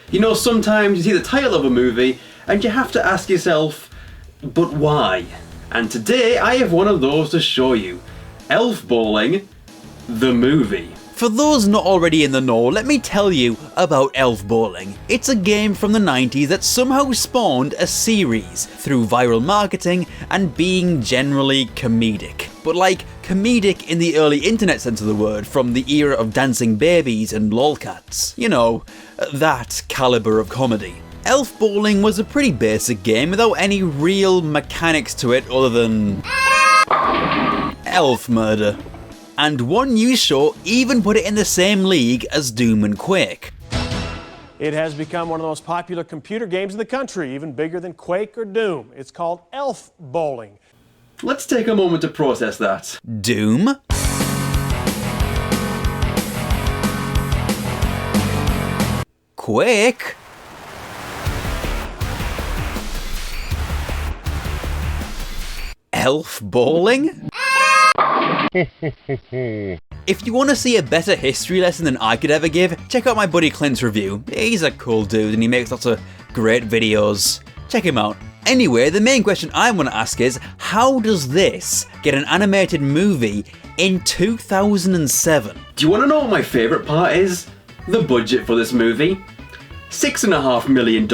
You know, sometimes you see the title of a movie and you have to ask yourself, but why? And today I have one of those to show you. Elf Bowling, the movie. For those not already in the know, let me tell you about Elf Bowling. It's a game from the 90s that somehow spawned a series through viral marketing and being generally comedic. But like, comedic in the early internet sense of the word, from the era of dancing babies and lolcats. You know, that caliber of comedy. Elf Bowling was a pretty basic game without any real mechanics to it other than elf murder. And one news show even put it in the same league as Doom and Quake. It has become one of the most popular computer games in the country, even bigger than Quake or Doom. It's called Elf Bowling. Let's take a moment to process that. Doom? Quake? Elf Bowling? If you want to see a better history lesson than I could ever give, check out my buddy Clint's review. He's a cool dude and he makes lots of great videos. Check him out. Anyway, the main question I want to ask is, how does this get an animated movie in 2007? Do you want to know what my favourite part is? The budget for this movie. $6.5 million.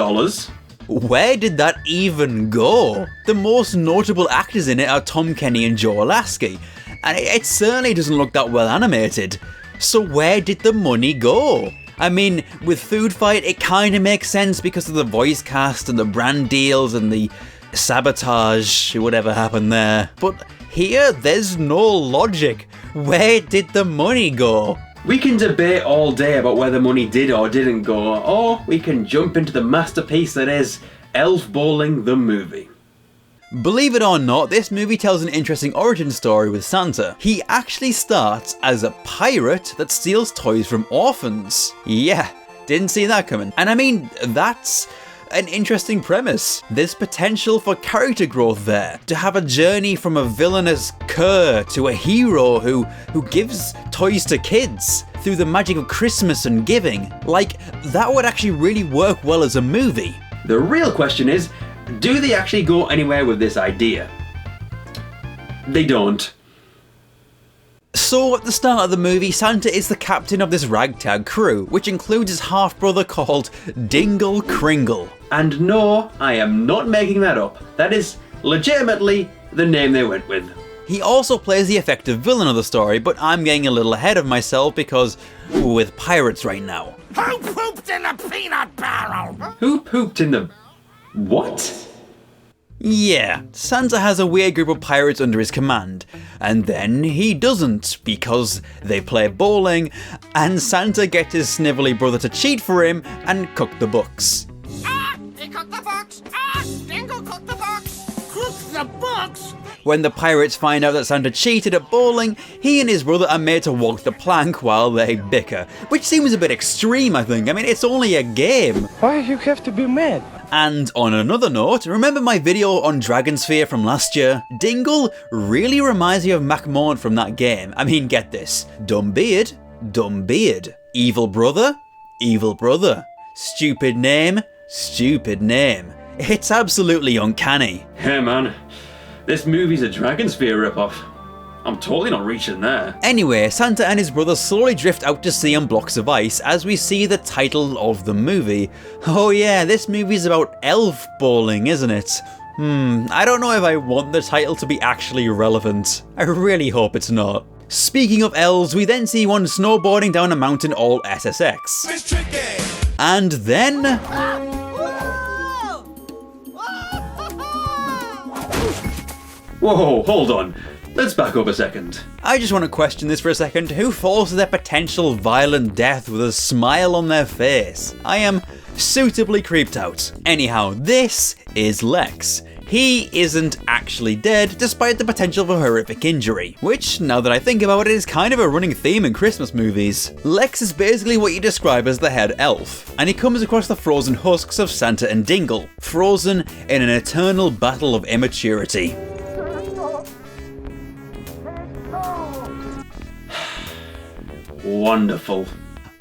Where did that even go? The most notable actors in it are Tom Kenny and Joe Lasky, and it certainly doesn't look that well animated. So where did the money go? I mean, with Food Fight it kinda makes sense because of the voice cast and the brand deals and the sabotage, whatever happened there. But here, there's no logic. Where did the money go? We can debate all day about where the money did or didn't go, or we can jump into the masterpiece that is Elf Bowling the movie. Believe it or not, this movie tells an interesting origin story with Santa. He actually starts as a pirate that steals toys from orphans. Yeah, didn't see that coming. And I mean, that's an interesting premise. There's potential for character growth there. To have a journey from a villainous cur to a hero who gives toys to kids through the magic of Christmas and giving. Like, that would actually really work well as a movie. The real question is, do they actually go anywhere with this idea? They don't. So at the start of the movie, Santa is the captain of this ragtag crew, which includes his half-brother called Dingle Kringle. And no, I am not making that up. That is legitimately the name they went with. He also plays the effective villain of the story, but I'm getting a little ahead of myself because we're with pirates right now. Who pooped in the peanut barrel? Who pooped in the... what? Yeah, Santa has a weird group of pirates under his command, and then he doesn't because they play bowling, and Santa gets his snivelly brother to cheat for him and cook the books. Ah! He cooked the books! Ah! Dingle cooked the books! Cooked the books? When the pirates find out that Santa cheated at bowling, he and his brother are made to walk the plank while they bicker, which seems a bit extreme, I think. I mean, it's only a game. Why you have to be mad? And on another note, remember my video on Dragonsphere from last year? Dingle really reminds me of MacMahon from that game. I mean, get this. Dumb beard, dumb beard. Evil brother, evil brother. Stupid name, stupid name. It's absolutely uncanny. Hey man, this movie's a Dragonsphere ripoff. I'm totally not reaching there. Anyway, Santa and his brother slowly drift out to sea on blocks of ice as we see the title of the movie. Oh yeah, this movie's about elf bowling, isn't it? I don't know if I want the title to be actually relevant. I really hope it's not. Speaking of elves, we then see one snowboarding down a mountain all SSX. It's tricky! And then... Whoa, hold on. Let's back up a second. I just want to question this for a second. Who falls to their potential violent death with a smile on their face? I am suitably creeped out. Anyhow, this is Lex. He isn't actually dead, despite the potential for horrific injury, which, now that I think about it, is kind of a running theme in Christmas movies. Lex is basically what you describe as the head elf, and he comes across the frozen husks of Santa and Dingle, frozen in an eternal battle of immaturity. Wonderful.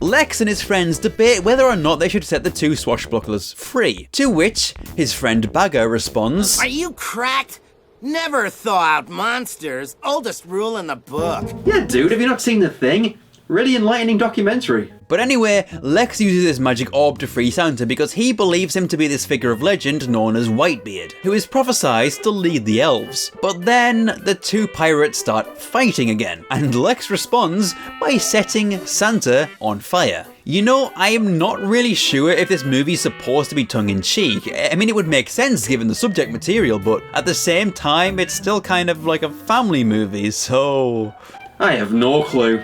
Lex and his friends debate whether or not they should set the two swashbucklers free, to which his friend Bagger responds, Are you cracked? Never thaw out monsters. Oldest rule in the book. Yeah, dude, have you not seen The Thing? Really enlightening documentary. But anyway, Lex uses his magic orb to free Santa because he believes him to be this figure of legend known as Whitebeard, who is prophesied to lead the elves. But then the two pirates start fighting again, and Lex responds by setting Santa on fire. You know, I am not really sure if this movie's supposed to be tongue-in-cheek. I mean, it would make sense given the subject material, but at the same time, it's still kind of like a family movie, so... I have no clue.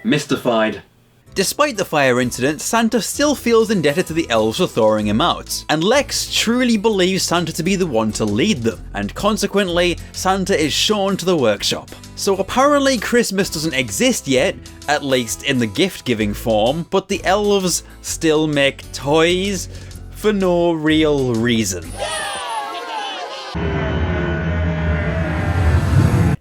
Mystified. Despite the fire incident, Santa still feels indebted to the elves for thawing him out, and Lex truly believes Santa to be the one to lead them, and consequently, Santa is shown to the workshop. So apparently Christmas doesn't exist yet, at least in the gift-giving form, but the elves still make toys for no real reason.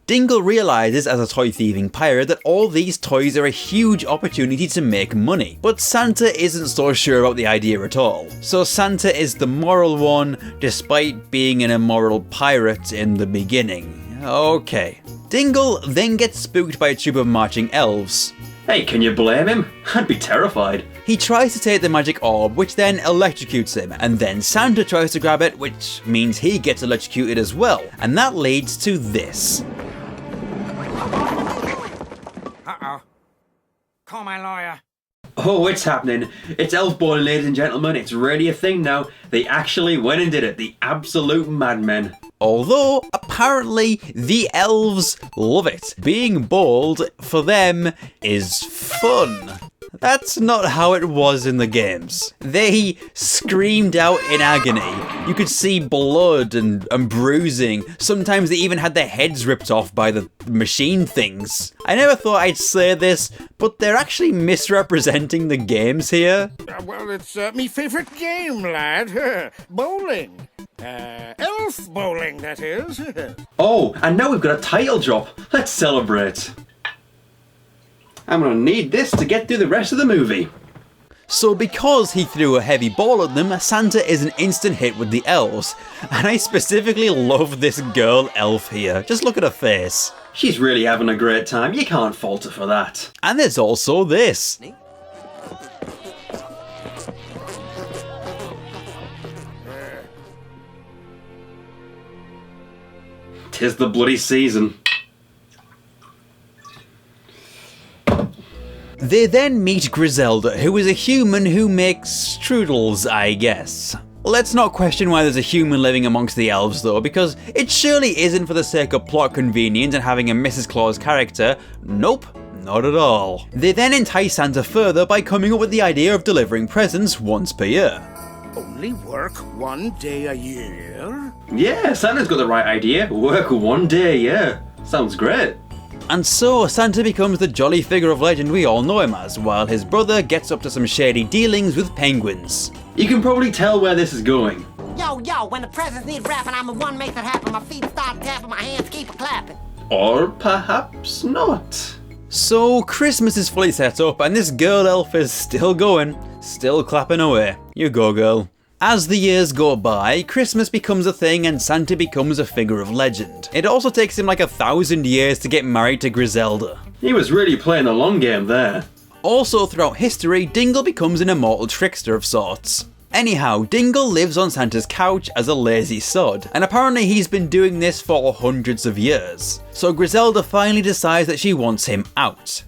Dingle realises as a toy-thieving pirate that all these toys are a huge opportunity to make money, but Santa isn't so sure about the idea at all. So Santa is the moral one, despite being an immoral pirate in the beginning. Okay. Dingle then gets spooked by a troop of marching elves. Hey, can you blame him? I'd be terrified. He tries to take the magic orb, which then electrocutes him, and then Santa tries to grab it, which means he gets electrocuted as well, and that leads to this. Uh-oh. Call my lawyer. Oh, it's happening. It's elf bowling, ladies and gentlemen. It's really a thing now. They actually went and did it. The absolute madmen. Although, apparently, the elves love it. Being bowled, for them, is fun. That's not how it was in the games. They screamed out in agony. You could see blood and bruising. Sometimes they even had their heads ripped off by the machine things. I never thought I'd say this, but they're actually misrepresenting the games here. Well, it's me favorite game, lad. Bowling. Elf bowling, that is. Oh, and now we've got a title drop. Let's celebrate. I'm gonna need this to get through the rest of the movie. So because he threw a heavy ball at them, Santa is an instant hit with the elves. And I specifically love this girl elf here. Just look at her face. She's really having a great time. You can't fault her for that. And there's also this. 'Tis the bloody season. They then meet Griselda, who is a human who makes strudels, I guess. Let's not question why there's a human living amongst the elves though, because it surely isn't for the sake of plot convenience and having a Mrs. Claus character. Nope, not at all. They then entice Santa further by coming up with the idea of delivering presents once per year. Only work one day a year? Yeah, Santa's got the right idea. Work one day, yeah. Sounds great. And so Santa becomes the jolly figure of legend we all know him as, while his brother gets up to some shady dealings with penguins. You can probably tell where this is going. Yo, when the presents need wrapping, I'm the one make that happen. My feet start tapping, my hands keep clapping. Or perhaps not. So Christmas is fully set up and this girl elf is still going, still clapping away. You go, girl. As the years go by, Christmas becomes a thing and Santa becomes a figure of legend. It also takes him like 1,000 years to get married to Griselda. He was really playing the long game there. Also throughout history, Dingle becomes an immortal trickster of sorts. Anyhow, Dingle lives on Santa's couch as a lazy sod, and apparently he's been doing this for hundreds of years. So Griselda finally decides that she wants him out.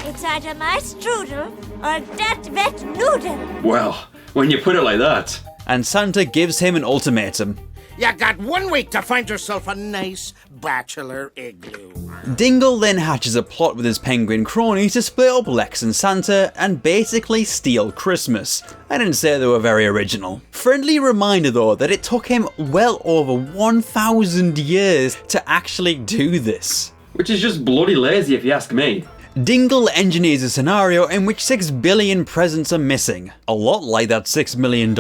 It's either my strudel or that wet noodle. Well, when you put it like that. And Santa gives him an ultimatum. You got 1 week to find yourself a nice bachelor igloo. Dingle then hatches a plot with his penguin cronies to split up Lex and Santa and basically steal Christmas. I didn't say they were very original. Friendly reminder though that it took him well over 1,000 years to actually do this. Which is just bloody lazy if you ask me. Dingle engineers a scenario in which 6 billion presents are missing, a lot like that $6 million,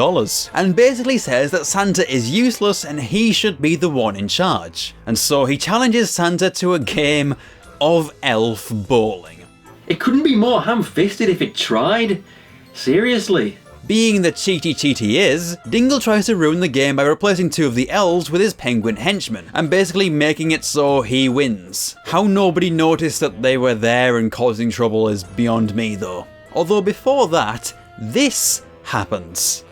and basically says that Santa is useless and he should be the one in charge. And so he challenges Santa to a game of elf bowling. It couldn't be more ham-fisted if it tried. Seriously. Being the cheaty he is, Dingle tries to ruin the game by replacing 2 of the elves with his penguin henchmen, and basically making it so he wins. How nobody noticed that they were there and causing trouble is beyond me though. Although before that, this happens.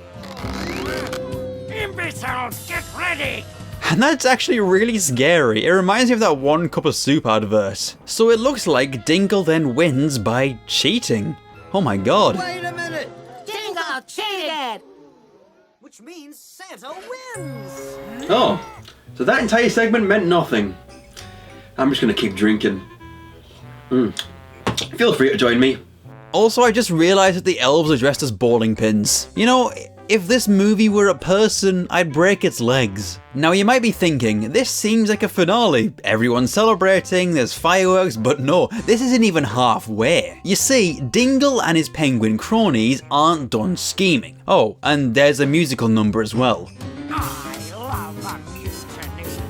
Imbeciles, get ready! And that's actually really scary. It reminds me of that one cup of soup advert. So it looks like Dingle then wins by cheating. Oh my god. Wait a minute! Dingle cheated! Which means Santa wins! Oh, so that entire segment meant nothing. I'm just gonna keep drinking. Feel free to join me. Also, I just realised that the elves are dressed as bowling pins. You know, if this movie were a person, I'd break its legs. Now you might be thinking, this seems like a finale. Everyone's celebrating, there's fireworks, but no, this isn't even halfway. You see, Dingle and his penguin cronies aren't done scheming. Oh, and there's a musical number as well. I love a mutiny.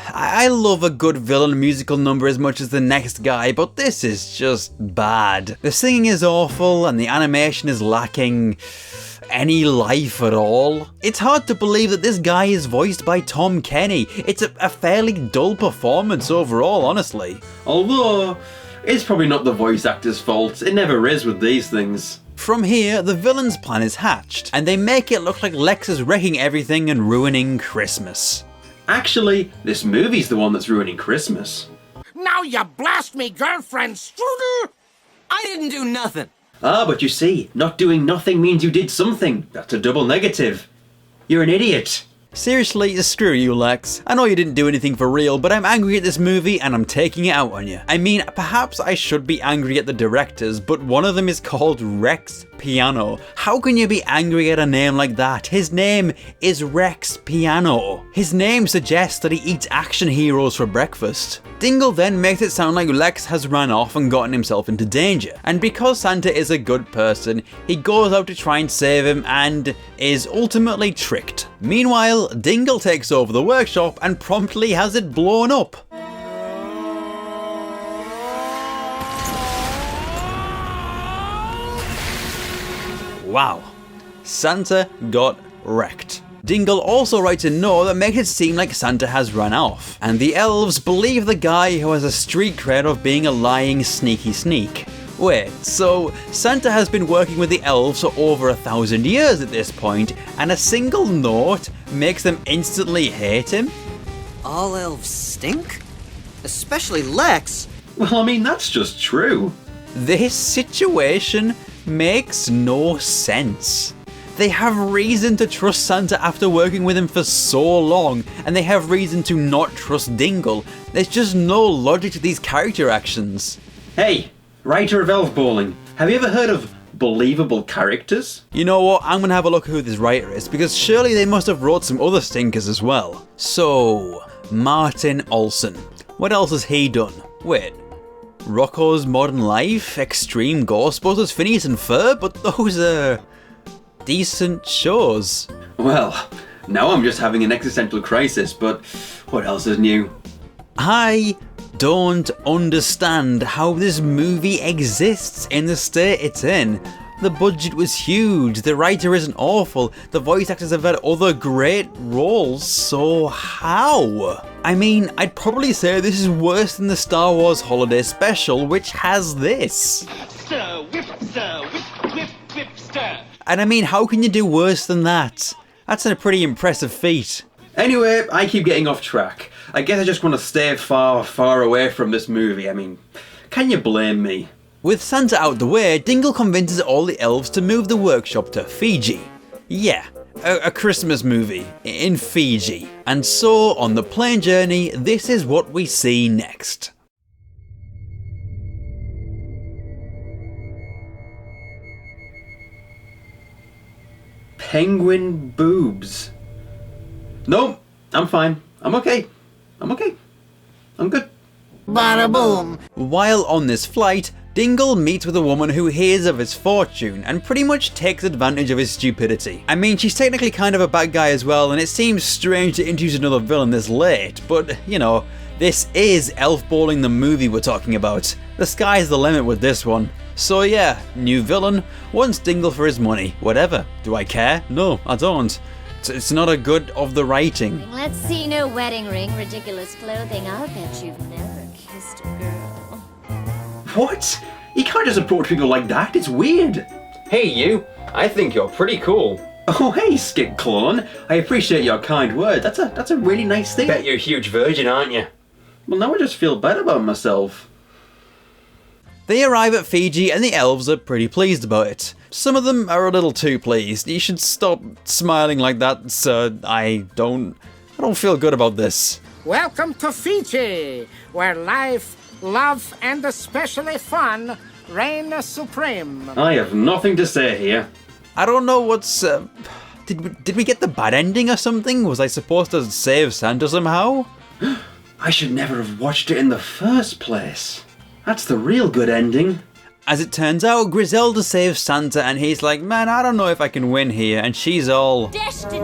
I love a good villain musical number as much as the next guy, but this is just bad. The singing is awful and the animation is lacking any life at all. It's hard to believe that this guy is voiced by Tom Kenny. It's a fairly dull performance overall, honestly. Although, it's probably not the voice actor's fault. It never is with these things. From here, the villain's plan is hatched, and they make it look like Lex is wrecking everything and ruining Christmas. Actually, this movie's the one that's ruining Christmas. Now you blast me girlfriend, Strudel! I didn't do nothing. Ah, but you see, not doing nothing means you did something. That's a double negative. You're an idiot. Seriously, screw you, Lex. I know you didn't do anything for real, but I'm angry at this movie and I'm taking it out on you. I mean, perhaps I should be angry at the directors, but one of them is called Rex Piano. How can you be angry at a name like that? His name is Rex Piano. His name suggests that he eats action heroes for breakfast. Dingle then makes it sound like Lex has ran off and gotten himself into danger, and because Santa is a good person, he goes out to try and save him and is ultimately tricked. Meanwhile, Dingle takes over the workshop and promptly has it blown up. Wow, Santa got wrecked. Dingle also writes a note that makes it seem like Santa has run off, and the elves believe the guy who has a street cred of being a lying sneaky sneak. Wait, so Santa has been working with the elves for over 1,000 years at this point, and a single note makes them instantly hate him? All elves stink? Especially Lex. Well, I mean, that's just true. This situation makes no sense. They have reason to trust Santa after working with him for so long, and they have reason to not trust Dingle. There's just no logic to these character actions. Hey, writer of Elf Bowling, have you ever heard of believable characters? You know what, I'm gonna have a look at who this writer is, because surely they must have wrote some other stinkers as well. So, Martin Olsen. What else has he done? Wait, Rocko's Modern Life, Extreme Ghostbusters, Phineas and Ferb, but those are decent shows. Well, now I'm just having an existential crisis, but what else is new? I don't understand how this movie exists in the state it's in. The budget was huge, the writer isn't awful, the voice actors have had other great roles, so how? I mean, I'd probably say this is worse than the Star Wars Holiday Special, which has this. Stir, whip, whip, whip, stir. And I mean, how can you do worse than that? That's a pretty impressive feat. Anyway, I keep getting off track. I guess I just want to stay far, far away from this movie. I mean, can you blame me? With Santa out the way, Dingle convinces all the elves to move the workshop to Fiji. Yeah, a Christmas movie in Fiji. And so, on the plane journey, this is what we see next. Penguin boobs. No, I'm fine. I'm okay. I'm good. Bada boom. While on this flight, Dingle meets with a woman who hears of his fortune and pretty much takes advantage of his stupidity. I mean, she's technically kind of a bad guy as well, and it seems strange to introduce another villain this late, but, you know, This is Elf Bowling the movie we're talking about. The sky's the limit with this one. So yeah, new villain, wants Dingle for his money. Whatever. Do I care? No, I don't. It's not a good of the writing. Let's see no wedding ring, ridiculous clothing. I'll bet you've never kissed a girl. What? You can't just approach people like that, it's weird. Hey you, I think you're pretty cool. Oh hey Skid Clone, I appreciate your kind word. That's a really nice thing. Bet you're a huge virgin, aren't you? Well now I just feel bad about myself. They arrive at Fiji and the elves are pretty pleased about it. Some of them are a little too pleased. You should stop smiling like that, sir. I don't feel good about this. Welcome to Fiji, where life, love, and especially fun reign supreme. I have nothing to say here. I don't know what's... Did we get the bad ending or something? Was I supposed to save Santa somehow? I should never have watched it in the first place. That's the real good ending. As it turns out, Griselda saves Santa and he's like, man, I don't know if I can win here. And she's all... Destiny!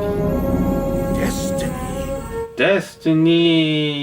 Destiny.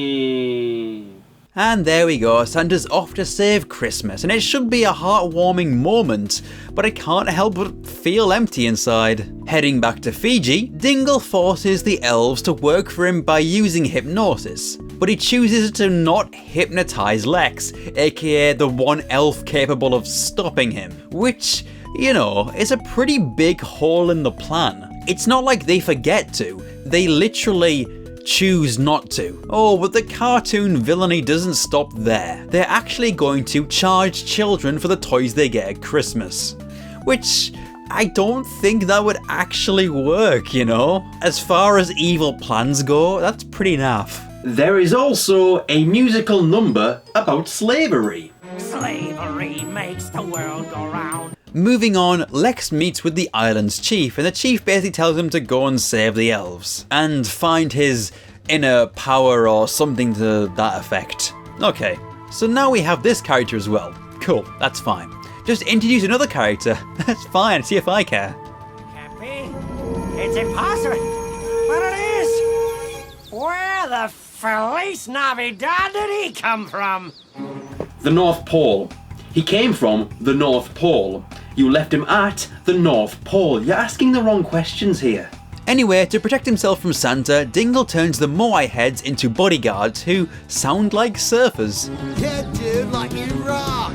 And there we go, Santa's off to save Christmas, and it should be a heartwarming moment, but I can't help but feel empty inside. Heading back to Fiji, Dingle forces the elves to work for him by using hypnosis, but he chooses to not hypnotize Lex, aka the one elf capable of stopping him, which, you know, is a pretty big hole in the plan. It's not like they forget to, they literally choose not to. Oh, but the cartoon villainy doesn't stop there. They're actually going to charge children for the toys they get at Christmas. Which, I don't think that would actually work, you know? As far as evil plans go, that's pretty naff. There is also a musical number about slavery. Slavery makes the world go round. Moving on, Lex meets with the island's chief, and the chief basically tells him to go and save the elves, and find his inner power or something to that effect. Okay, so now we have this character as well. Cool, that's fine. Just introduce another character, that's fine, see if I care. Can't be. It's impossible. But it is. Where the Feliz Navidad did he come from? The North Pole. He came from the North Pole. You left him at the North Pole. You're asking the wrong questions here. Anyway, to protect himself from Santa, Dingle turns the Moai heads into bodyguards who sound like surfers. Yeah, dude, like you rock.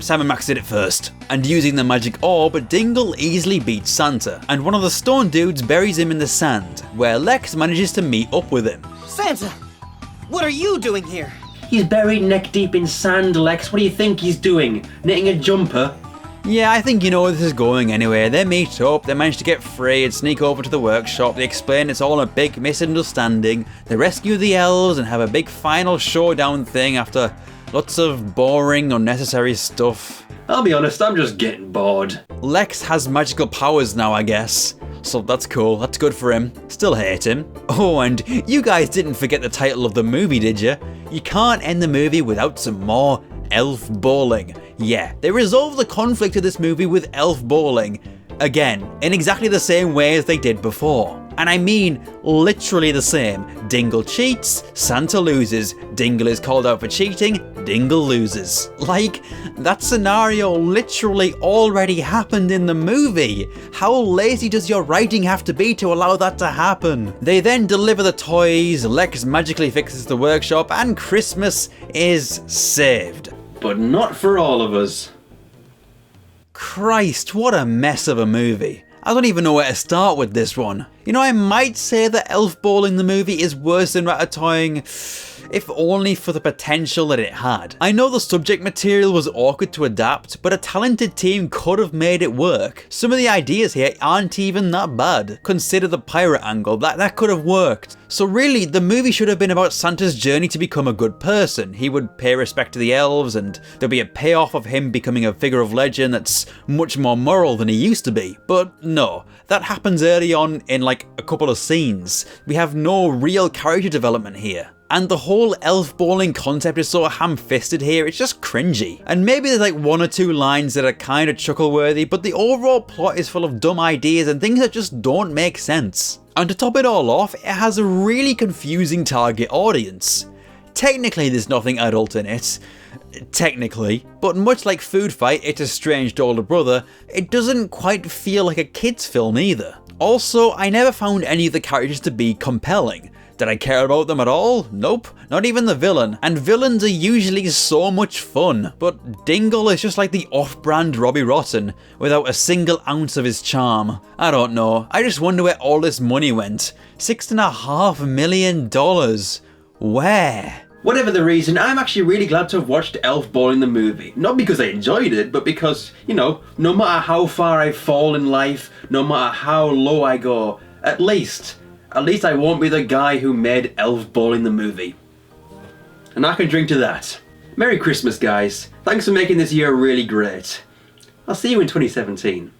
Sam and Max did it first. And using the magic orb, Dingle easily beats Santa, and one of the stone dudes buries him in the sand, where Lex manages to meet up with him. Santa, what are you doing here? He's buried neck deep in sand, Lex. What do you think he's doing? Knitting a jumper? Yeah, I think you know where this is going anyway. They meet up, they manage to get free and sneak over to the workshop. They explain it's all a big misunderstanding. They rescue the elves and have a big final showdown thing after lots of boring, unnecessary stuff. I'll be honest, I'm just getting bored. Lex has magical powers now, I guess. So that's cool, that's good for him. Still hate him. Oh, and you guys didn't forget the title of the movie, did you? You can't end the movie without some more elf bowling. Yeah, they resolve the conflict of this movie with elf bowling. Again, in exactly the same way as they did before. And I mean literally the same. Dingle cheats, Santa loses. Dingle is called out for cheating, Dingle loses. Like, that scenario literally already happened in the movie. How lazy does your writing have to be to allow that to happen? They then deliver the toys, Lex magically fixes the workshop, and Christmas is saved. But not for all of us. Christ, what a mess of a movie. I don't even know where to start with this one. You know, I might say that Elf Bowling the movie is worse than Ratatouille, if only for the potential that it had. I know the subject material was awkward to adapt, but a talented team could have made it work. Some of the ideas here aren't even that bad. Consider the pirate angle, that could have worked. So really, the movie should have been about Santa's journey to become a good person. He would pay respect to the elves, and there'd be a payoff of him becoming a figure of legend that's much more moral than he used to be. But no, that happens early on in like a couple of scenes. We have no real character development here. And the whole elf bowling concept is so ham-fisted here, it's just cringy. And maybe there's like one or two lines that are kind of chuckle-worthy, but the overall plot is full of dumb ideas and things that just don't make sense. And to top it all off, it has a really confusing target audience. Technically there's nothing adult in it. Technically. But much like Food Fight, It's Estranged Older Brother, it doesn't quite feel like a kid's film either. Also, I never found any of the characters to be compelling. Did I care about them at all? Nope, not even the villain. And villains are usually so much fun, but Dingle is just like the off-brand Robbie Rotten, without a single ounce of his charm. I don't know, I just wonder where all this money went. $6.5 million. Where? Whatever the reason, I'm actually really glad to have watched Elf Bowling the movie. Not because I enjoyed it, but because, you know, no matter how far I fall in life, no matter how low I go, at least I won't be the guy who made Elf Bowling the movie. And I can drink to that. Merry Christmas, guys. Thanks for making this year really great. I'll see you in 2017.